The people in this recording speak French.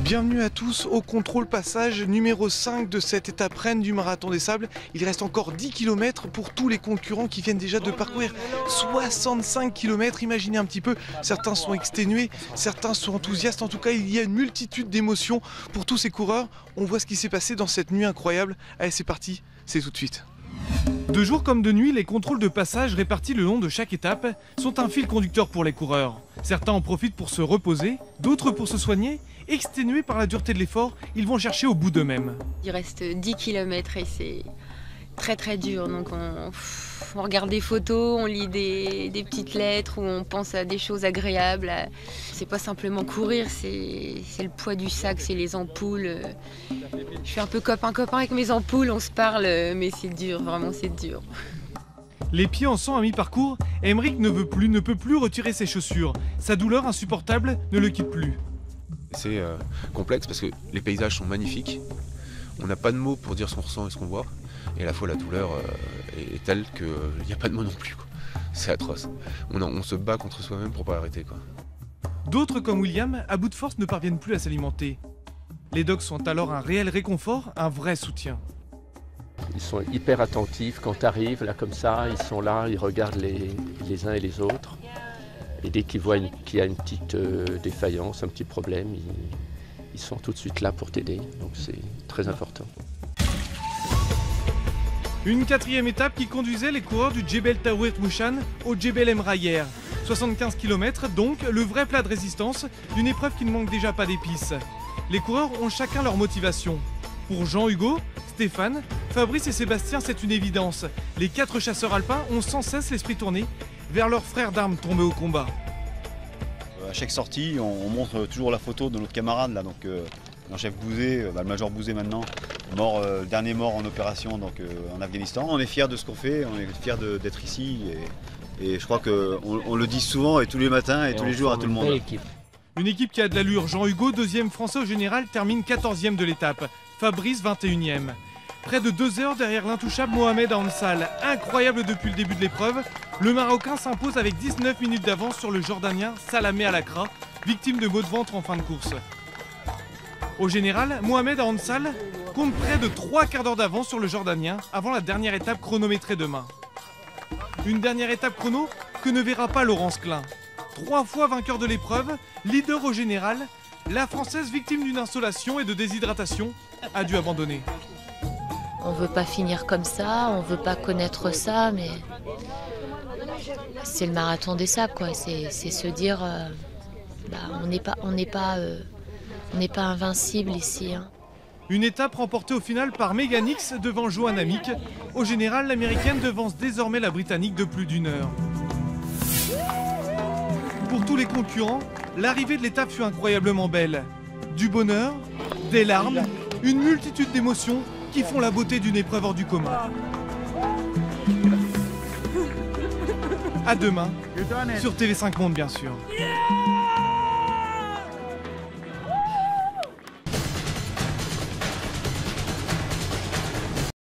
Bienvenue à tous au contrôle passage numéro 5 de cette étape reine du Marathon des Sables. Il reste encore 10 km pour tous les concurrents qui viennent déjà de parcourir 65 km. Imaginez un petit peu, certains sont exténués, certains sont enthousiastes. En tout cas, il y a une multitude d'émotions pour tous ces coureurs. On voit ce qui s'est passé dans cette nuit incroyable. Allez, c'est parti, c'est tout de suite. De jour comme de nuit, les contrôles de passage répartis le long de chaque étape sont un fil conducteur pour les coureurs. Certains en profitent pour se reposer, d'autres pour se soigner. Exténués par la dureté de l'effort, ils vont chercher au bout d'eux-mêmes. Il reste 10 km et c'est très dur. Donc on regarde des photos, on lit des petites lettres où on pense à des choses agréables. C'est pas simplement courir, c'est le poids du sac, c'est les ampoules. Je suis un peu copain avec mes ampoules, on se parle, mais c'est dur, vraiment c'est dur. Les pieds en sang à mi-parcours, Aymeric ne peut plus retirer ses chaussures. Sa douleur insupportable ne le quitte plus. C'est complexe parce que les paysages sont magnifiques. On n'a pas de mots pour dire ce qu'on ressent et ce qu'on voit. Et à la fois la douleur est telle qu'il n'y a pas de mots non plus. C'est atroce. On se bat contre soi-même pour pas arrêter. D'autres comme William, à bout de force, ne parviennent plus à s'alimenter. Les dogs sont alors un réel réconfort, un vrai soutien. Ils sont hyper attentifs quand tu arrives là comme ça, ils sont là, ils regardent les uns et les autres. Et dès qu'ils voient qu'il y a une petite défaillance, un petit problème, ils sont tout de suite là pour t'aider. Donc c'est très important. Une quatrième étape qui conduisait les coureurs du Djebel Tawet Mouchan au Djebel Emrayer. 75 km, donc le vrai plat de résistance d'une épreuve qui ne manque déjà pas d'épices. Les coureurs ont chacun leur motivation. Pour Jean-Hugo, Stéphane, Fabrice et Sébastien, c'est une évidence. Les 4 chasseurs alpins ont sans cesse l'esprit tourné vers leurs frères d'armes tombés au combat. À chaque sortie, on montre toujours la photo de notre camarade, là, donc chef Bouzé, le major Bouzé maintenant, mort, le dernier mort en opération donc, en Afghanistan. On est fiers de ce qu'on fait, on est fiers d'être ici et je crois qu'on le dit souvent et tous les matins et tous les jours à tout le monde. Une équipe qui a de l'allure. Jean-Hugo, deuxième français au général, termine 14e de l'étape. Fabrice, 21e. Près de 2 heures derrière l'intouchable Mohamed Ansal. Incroyable depuis le début de l'épreuve, le Marocain s'impose avec 19 minutes d'avance sur le Jordanien Salamé Alakra, victime de maux de ventre en fin de course. Au général, Mohamed Ansal compte près de 3 quarts d'heure d'avance sur le Jordanien avant la dernière étape chronométrée demain. Une dernière étape chrono que ne verra pas Laurence Klein. 3 fois vainqueur de l'épreuve, leader au général, la Française victime d'une insolation et de déshydratation a dû abandonner. On veut pas finir comme ça, on veut pas connaître ça, mais c'est le marathon des sables, quoi. C'est se dire, on n'est pas invincible ici. Hein. Une étape remportée au final par Megan X devant Johanna Mick. Au général, l'américaine devance désormais la britannique de plus d'1 heure. Pour tous les concurrents, l'arrivée de l'étape fut incroyablement belle. Du bonheur, des larmes, une multitude d'émotions qui font la beauté d'une épreuve hors du commun. À demain, sur TV5 Monde bien sûr.